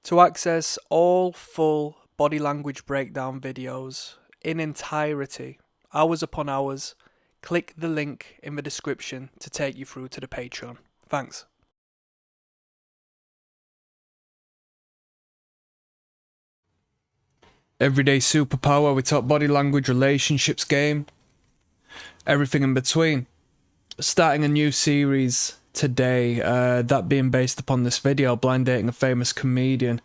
To access all full body language breakdown videos in entirety, hours upon hours, click the link in the description to take you through to the Patreon. Thanks. Everyday superpower, we talk body language, relationships, game, everything in between. Starting a new series today, that being based upon this video, blind dating a famous comedian.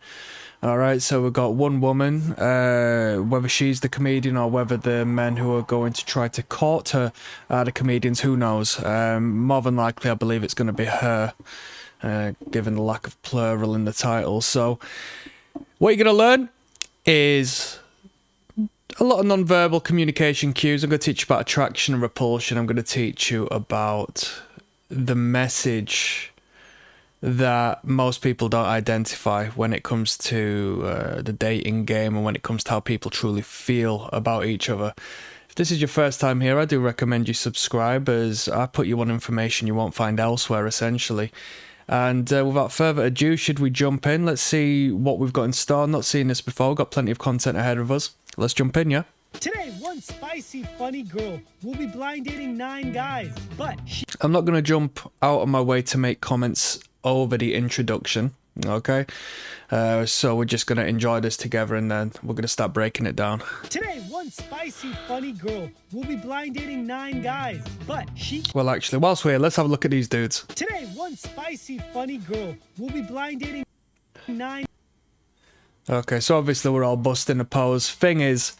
Alright, so we've got one woman, whether she's the comedian or whether the men who are going to try to court her are the comedians, who knows. More than likely, I believe it's going to be her, given the lack of plural in the title. So, what you're going to learn is a lot of non-verbal communication cues. I'm going to teach you about attraction and repulsion. I'm going to teach you about the message that most people don't identify when it comes to the dating game and when it comes to how people truly feel about each other. If this is your first time here, I do recommend you subscribe, as I put you on information you won't find elsewhere, essentially. And without further ado, should we jump in? Let's see what we've got in store. Not seen this before. We've got plenty of content ahead of us. Let's jump in, yeah? Today, one spicy, funny girl will be blind dating 9 guys, but I'm not going to jump out of my way to make comments over the introduction, okay? So we're just going to enjoy this together, and then we're going to start breaking it down. Today, one spicy, funny girl will be blind dating 9 guys, but she... Well, actually, whilst we're here, let's have a look at these dudes. Today, one spicy, funny girl will be blind dating 9... Okay, so obviously we're all busting a pose. Thing is,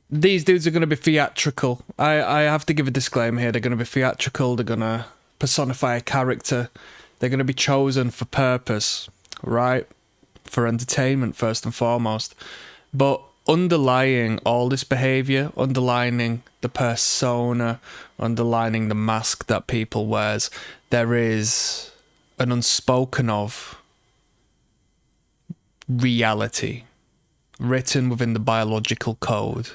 these dudes are going to be theatrical. I have to give a disclaimer here. They're going to be theatrical. They're going to personify a character. They're going to be chosen for purpose, right? For entertainment, first and foremost. But underlying all this behavior, underlining the persona, underlining the mask that people wears, there is an unspoken of reality written within the biological code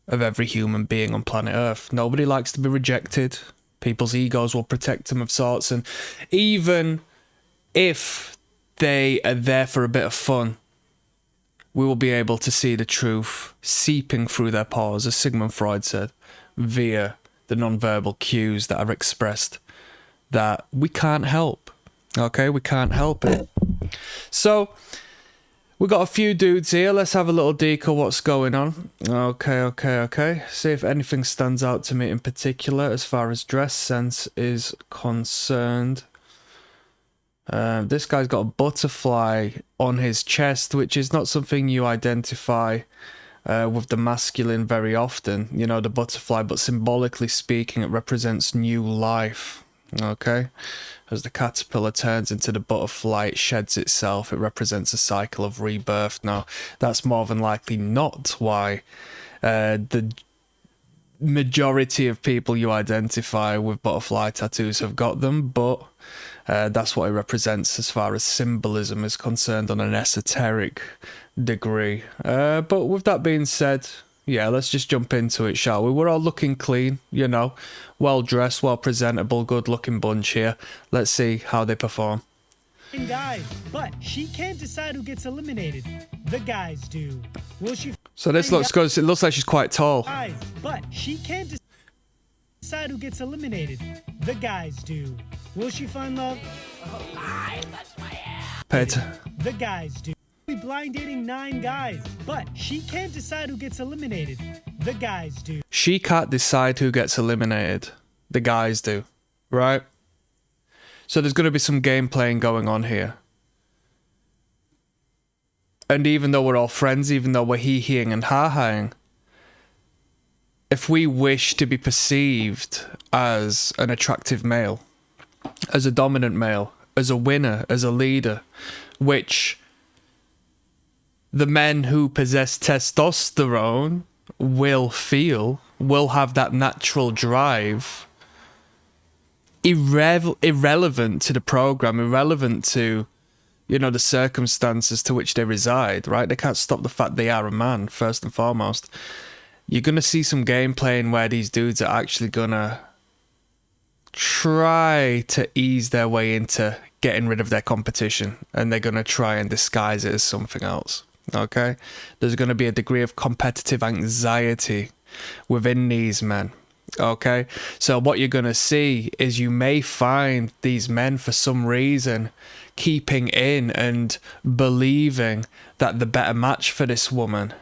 of every human being on planet Earth. Nobody likes to be rejected. People's egos will protect them of sorts, and even if they are there for a bit of fun, we will be able to see the truth seeping through their pores, as Sigmund Freud said, via the non-verbal cues that are expressed that we can't help. Okay, we can't help it. So, we've got a few dudes here. Let's have a little deek of what's going on. Okay. See if anything stands out to me in particular as far as dress sense is concerned. This guy's got a butterfly on his chest, which is not something you identify with the masculine very often. You know, the butterfly, but symbolically speaking, it represents new life. Okay? As the caterpillar turns into the butterfly, it sheds itself. It represents a cycle of rebirth. Now, that's more than likely not why the majority of people you identify with butterfly tattoos have got them, but that's what it represents as far as symbolism is concerned on an esoteric degree. But with that being said, yeah, let's just jump into it, shall we? We're all looking clean, you know, well-dressed, well-presentable, good-looking bunch here. Let's see how they perform. guys, but she can't decide who gets eliminated. The guys do. Will she... So this looks good. It looks like she's quite tall. Guys, but she can't decide who gets eliminated. The guys do. Will she find love? The guys do. Be blind dating 9 guys, but she can't decide who gets eliminated. The guys do. She can't decide who gets eliminated. The guys do. Right? So there's going to be some game playing going on here. And even though we're all friends, even though we're he-heing and ha-haing, if we wish to be perceived as an attractive male, as a dominant male, as a winner, as a leader, which the men who possess testosterone will feel, will have that natural drive, irrelevant to the program, irrelevant to, you know, the circumstances to which they reside, right? They can't stop the fact they are a man, first and foremost. You're going to see some game playing where these dudes are actually going to try to ease their way into getting rid of their competition, and they're going to try and disguise it as something else. Okay? There's going to be a degree of competitive anxiety within these men. Okay? So what you're going to see is you may find these men, for some reason, keeping in and believing that the better match for this woman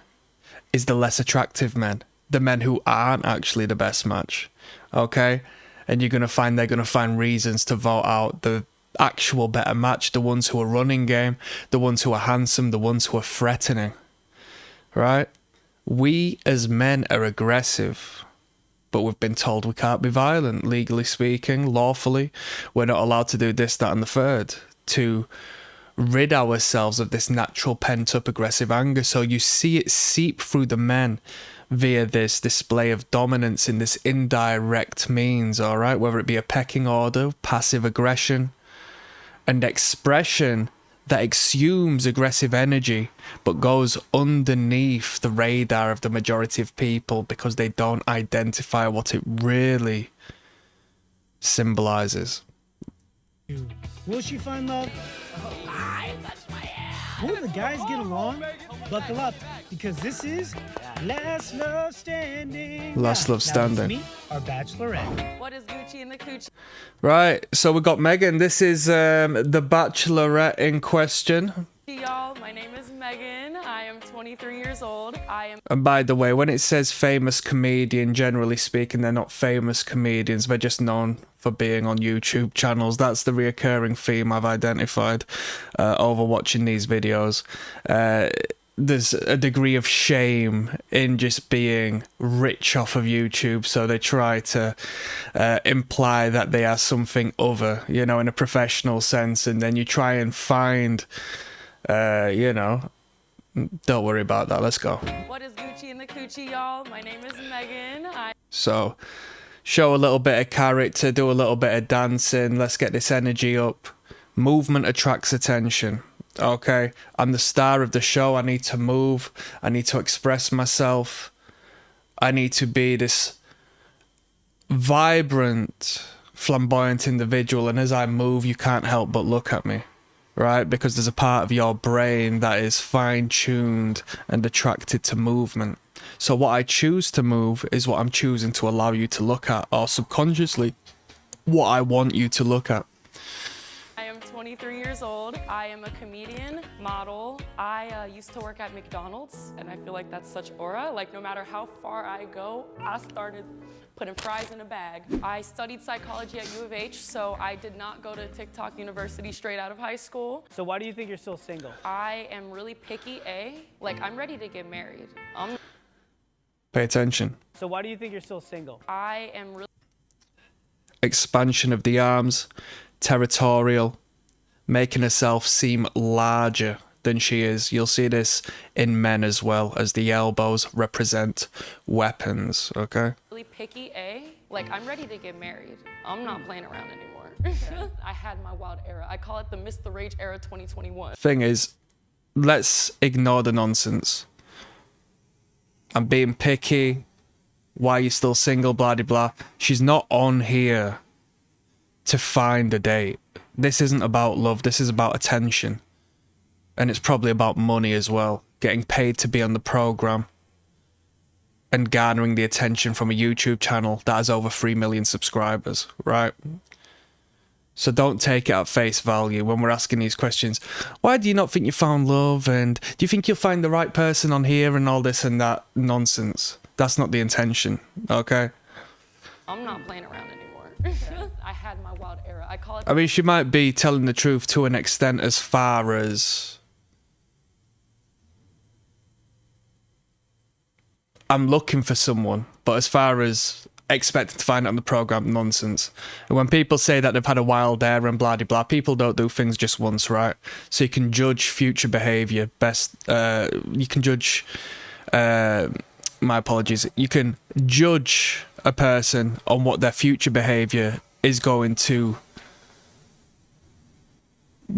is the less attractive men, the men who aren't actually the best match. Okay? And you're going to find they're going to find reasons to vote out the actual better match, the ones who are running game, the ones who are handsome, the ones who are threatening. Right? We as men are aggressive, but we've been told we can't be violent, legally speaking, lawfully. We're not allowed to do this, that, and the third to rid ourselves of this natural pent-up aggressive anger. So you see it seep through the men via this display of dominance in this indirect means, all right? Whether it be a pecking order, passive aggression, and expression that exhumes aggressive energy but goes underneath the radar of the majority of people because they don't identify what it really symbolizes. Will she find love? Will the guys get along? Buckle up, because this is Last Love Standing. Last Love Standing. Now let's meet our bachelorette. What is Gucci in the coochie? Right, so we got Megan. This is the bachelorette in question. Y'all, my name is Megan. I am 23 years old. And by the way, when it says famous comedian, generally speaking, they're not famous comedians. They're just known for being on YouTube channels. That's the reoccurring theme I've identified over watching these videos. There's a degree of shame in just being rich off of YouTube, so they try to imply that they are something other, you know, in a professional sense, and then you try and find, you know, don't worry about that, let's go. What is Gucci in the coochie, y'all? My name is Megan. So, show a little bit of character, do a little bit of dancing, let's get this energy up. Movement attracts attention. Okay, I'm the star of the show. I need to move. I need to express myself. I need to be this vibrant, flamboyant individual. And as I move, you can't help but look at me, right? Because there's a part of your brain that is fine-tuned and attracted to movement. So what I choose to move is what I'm choosing to allow you to look at, or subconsciously, what I want you to look at. I am 23 years old. I am a comedian, model. I used to work at McDonald's, and I feel like that's such aura. Like, no matter how far I go, I started putting fries in a bag. I studied psychology at U of H, so I did not go to TikTok University straight out of high school. So why do you think you're still single? I am really picky, Like, I'm ready to get married. Pay attention. So why do you think you're still single? I am really... Expansion of the arms, territorial, making herself seem larger than she is. You'll see this in men as well, as the elbows represent weapons, okay? Really picky, Like, I'm ready to get married. I'm not playing around anymore. I had my wild era. I call it the Miss the Rage era 2021. Thing is, let's ignore the nonsense. I'm being picky. Why are you still single? Blah, blah, blah. She's not on here to find a date. This isn't about love. This is about attention. And it's probably about money as well. Getting paid to be on the program. And garnering the attention from a YouTube channel that has over 3 million subscribers, right? So don't take it at face value when we're asking these questions. Why do you not think you found love? And do you think you'll find the right person on here and all this and that nonsense? That's not the intention, okay? I'm not playing around anymore. I had my wild era. I call it... I mean, she might be telling the truth to an extent as far as... I'm looking for someone, but as far as expecting to find it on the program, nonsense. And when people say that they've had a wild era and blah, blah, blah, people don't do things just once, right? So you can judge future behaviour best... you can judge... my apologies. You can judge a person on what their future behaviour is going to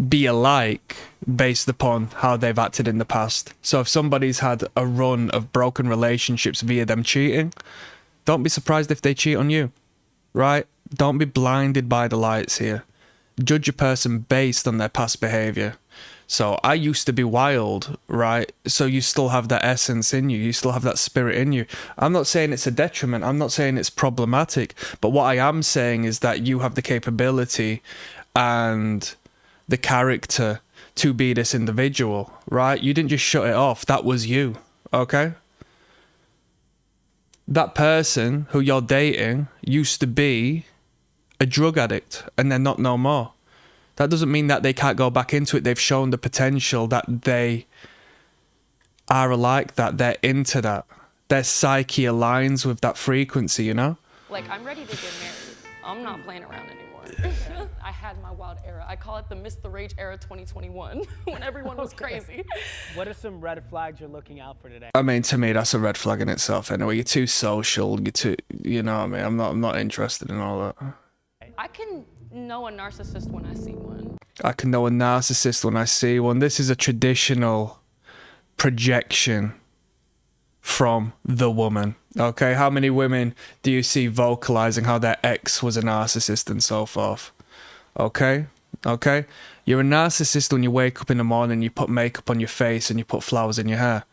be alike based upon how they've acted in the past. So if somebody's had a run of broken relationships via them cheating, don't be surprised if they cheat on you, right? Don't be blinded by the lights here. judge a person based on their past behavior. So I used to be wild, right? So you still have that essence in you. You still have that spirit in you. I'm not saying it's a detriment. I'm not saying it's problematic. But what I am saying is that you have the capability and the character to be this individual, right? You didn't just shut it off. That was you, okay? That person who you're dating used to be a drug addict and they're not no more. That doesn't mean that they can't go back into it. They've shown the potential that they are like that. They're into that. Their psyche aligns with that frequency, you know? Like, I'm ready to get married. I'm not playing around anymore. I had my wild era. I call it the Miss the Rage era 2021, when everyone was crazy. What are some red flags you're looking out for today? I mean, to me, that's a red flag in itself anyway. You're too social. You're too, you know what I mean? I'm not interested in all that. I can know a narcissist when I see one. I can know a narcissist when I see one. This is a traditional projection from the woman. Okay, how many women do you see vocalizing how their ex was a narcissist and so forth? Okay, you're a narcissist when you wake up in the morning, you put makeup on your face and you put flowers in your hair.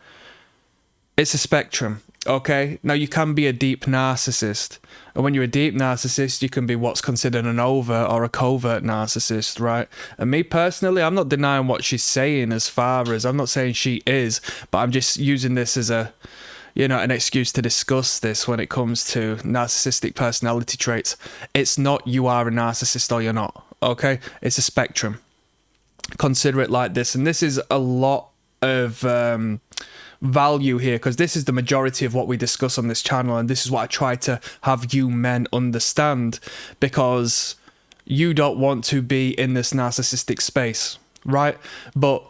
It's a spectrum. Okay, now you can be a deep narcissist, and when you're a deep narcissist, you can be what's considered an overt or a covert narcissist, right? And me personally, I'm not denying what she's saying as far as, I'm not saying she is, but I'm just using this as a, you know, an excuse to discuss this when it comes to narcissistic personality traits. It's not you are a narcissist or you're not, okay? It's a spectrum. Consider it like this, and this is a lot of value here, because this is the majority of what we discuss on this channel, and this is what I try to have you men understand, because you don't want to be in this narcissistic space, right? But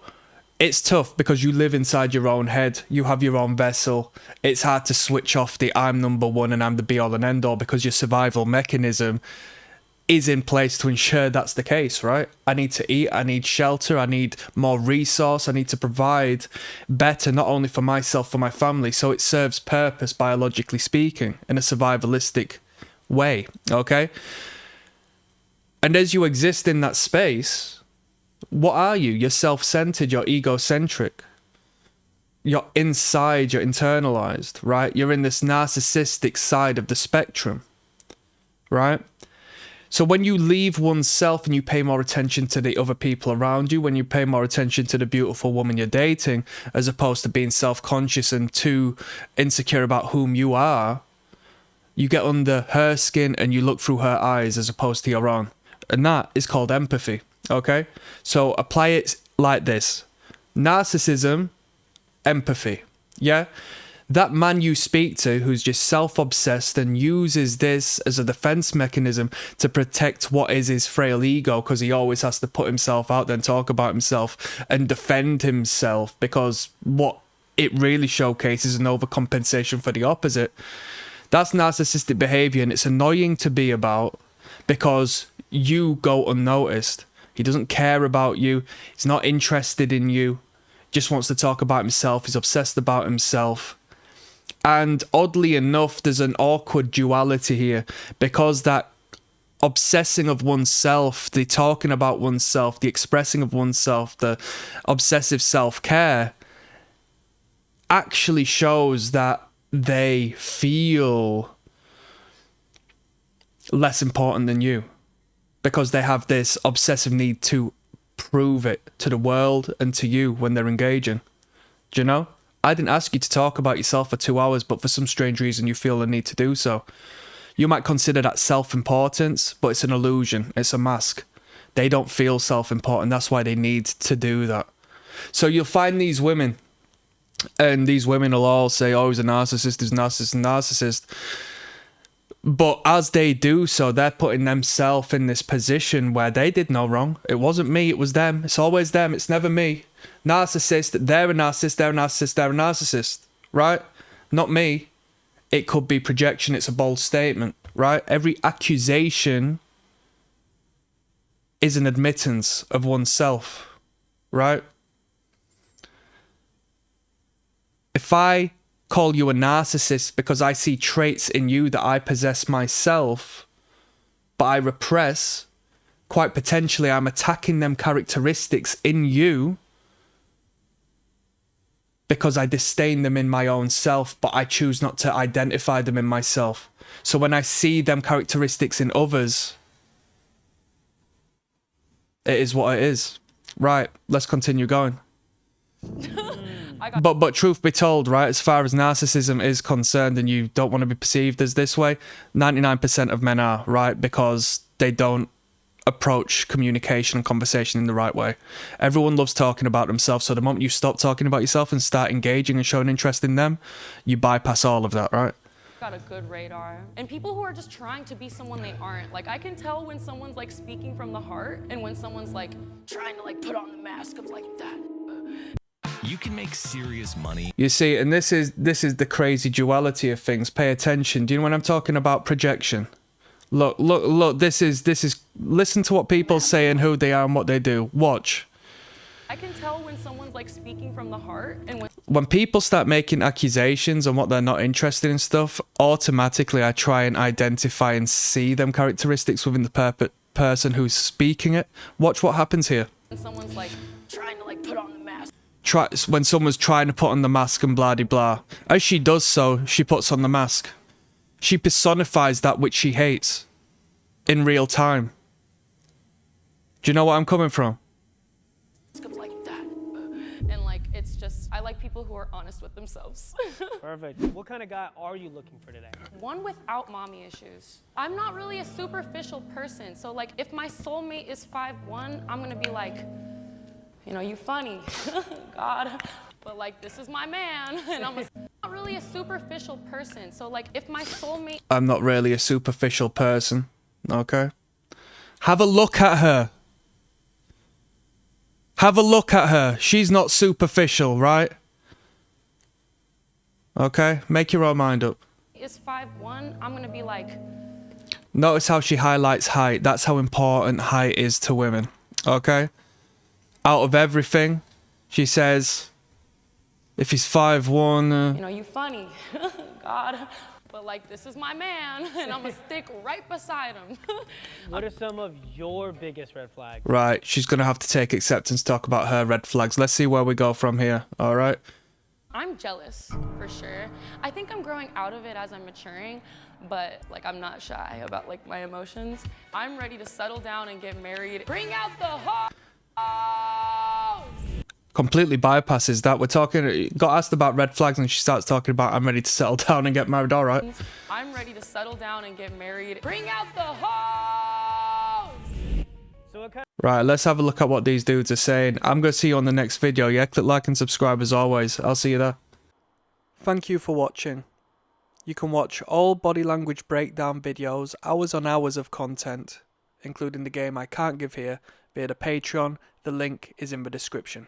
it's tough because you live inside your own head. You have your own vessel. It's hard to switch off the I'm number one and I'm the be all and end all, because your survival mechanism is in place to ensure that's the case, right? I need to eat, I need shelter, I need more resource, I need to provide better, not only for myself, for my family, so it serves purpose, biologically speaking, in a survivalistic way, okay? And as you exist in that space, what are you? You're self-centered, you're egocentric, you're inside, you're internalized, right? You're in this narcissistic side of the spectrum, right? So when you leave oneself and you pay more attention to the other people around you, when you pay more attention to the beautiful woman you're dating, as opposed to being self-conscious and too insecure about whom you are, you get under her skin and you look through her eyes as opposed to your own. And that is called empathy, okay? So apply it like this. Narcissism, empathy, yeah? That man you speak to who's just self-obsessed and uses this as a defense mechanism to protect what is his frail ego, because he always has to put himself out there and talk about himself and defend himself, because what it really showcases is an overcompensation for the opposite. That's narcissistic behavior, and it's annoying to be about because you go unnoticed. He doesn't care about you. He's not interested in you. Just wants to talk about himself. He's obsessed about himself. And oddly enough, there's an awkward duality here, because that obsessing of oneself, the talking about oneself, the expressing of oneself, the obsessive self-care actually shows that they feel less important than you, because they have this obsessive need to prove it to the world and to you when they're engaging. Do you know? I didn't ask you to talk about yourself for 2 hours, but for some strange reason you feel the need to do so. You might consider that self-importance, but it's an illusion. It's a mask. They don't feel self-important. That's why they need to do that. So you'll find these women, and these women will all say, oh, he's a narcissist, he's a narcissist, narcissist. But as they do so, they're putting themselves in this position where they did no wrong. It wasn't me, it was them. It's always them, it's never me. Narcissist, they're a narcissist, they're a narcissist, they're a narcissist, right? Not me. It could be projection, it's a bold statement, right? Every accusation is an admittance of oneself, right? If I call you a narcissist because I see traits in you that I possess myself, but I repress, quite potentially I'm attacking them characteristics in you because I disdain them in my own self, but I choose not to identify them in myself. So when I see them characteristics in others, it is what it is. Right, let's continue going. But truth be told, right, as far as narcissism is concerned, and you don't want to be perceived as this way, 99% of men are, right? Because they don't approach communication and conversation in the right way. Everyone loves talking about themselves, so the moment you stop talking about yourself and start engaging and showing interest in them, you bypass all of that, right? Got a good radar. And people who are just trying to be someone they aren't. Like, I can tell when someone's like speaking from the heart and when someone's like trying to like put on the mask of like that. You can make serious money. You see, and this is the crazy duality of things. Pay attention. Do you know when I'm talking about projection? Look, this is listen to what people say and who they are and what they do. Watch. I can tell when someone's like speaking from the heart and when people start making accusations on what they're not interested in stuff, automatically I try and identify and see them characteristics within the person who's speaking it. Watch what happens here. when someone's like trying to like put on the mask. When someone's trying to put on the mask and blah de blah. As she does so, she puts on the mask. She personifies that which she hates in real time. Do you know what I'm coming from? Like that. And like, it's just, I like people who are honest with themselves. Perfect. What kind of guy are you looking for today? One without mommy issues. I'm not really a superficial person. So like, if my soulmate is 5'1", I'm gonna be like, you know, you funny, God. But like, this is my man, and I'm not really a superficial person. So like, if my soulmate... I'm not really a superficial person, okay? Have a look at her. Have a look at her. She's not superficial, right? Okay, make your own mind up. Is 5'1", I'm gonna be like... Notice how she highlights height. That's how important height is to women, okay? Out of everything, she says... If he's 5'1", you know, you funny, God. But like, this is my man, and I'm gonna stick right beside him. What are some of your biggest red flags? Right, she's gonna have to take acceptance, talk about her red flags. Let's see where we go from here, all right? I'm jealous, for sure. I think I'm growing out of it as I'm maturing, but like, I'm not shy about like my emotions. I'm ready to settle down and get married. Bring out the hoes! Completely bypasses that. We're talking, got asked about red flags and she starts talking about, I'm ready to settle down and get married, all right? I'm ready to settle down and get married. Bring out the hoes! So what kind Right, let's have a look at what these dudes are saying. I'm going to see you on the next video, yeah? Click like and subscribe as always. I'll see you there. Thank you for watching. You can watch all body language breakdown videos, hours on hours of content, including the game I can't give here, via the Patreon. The link is in the description.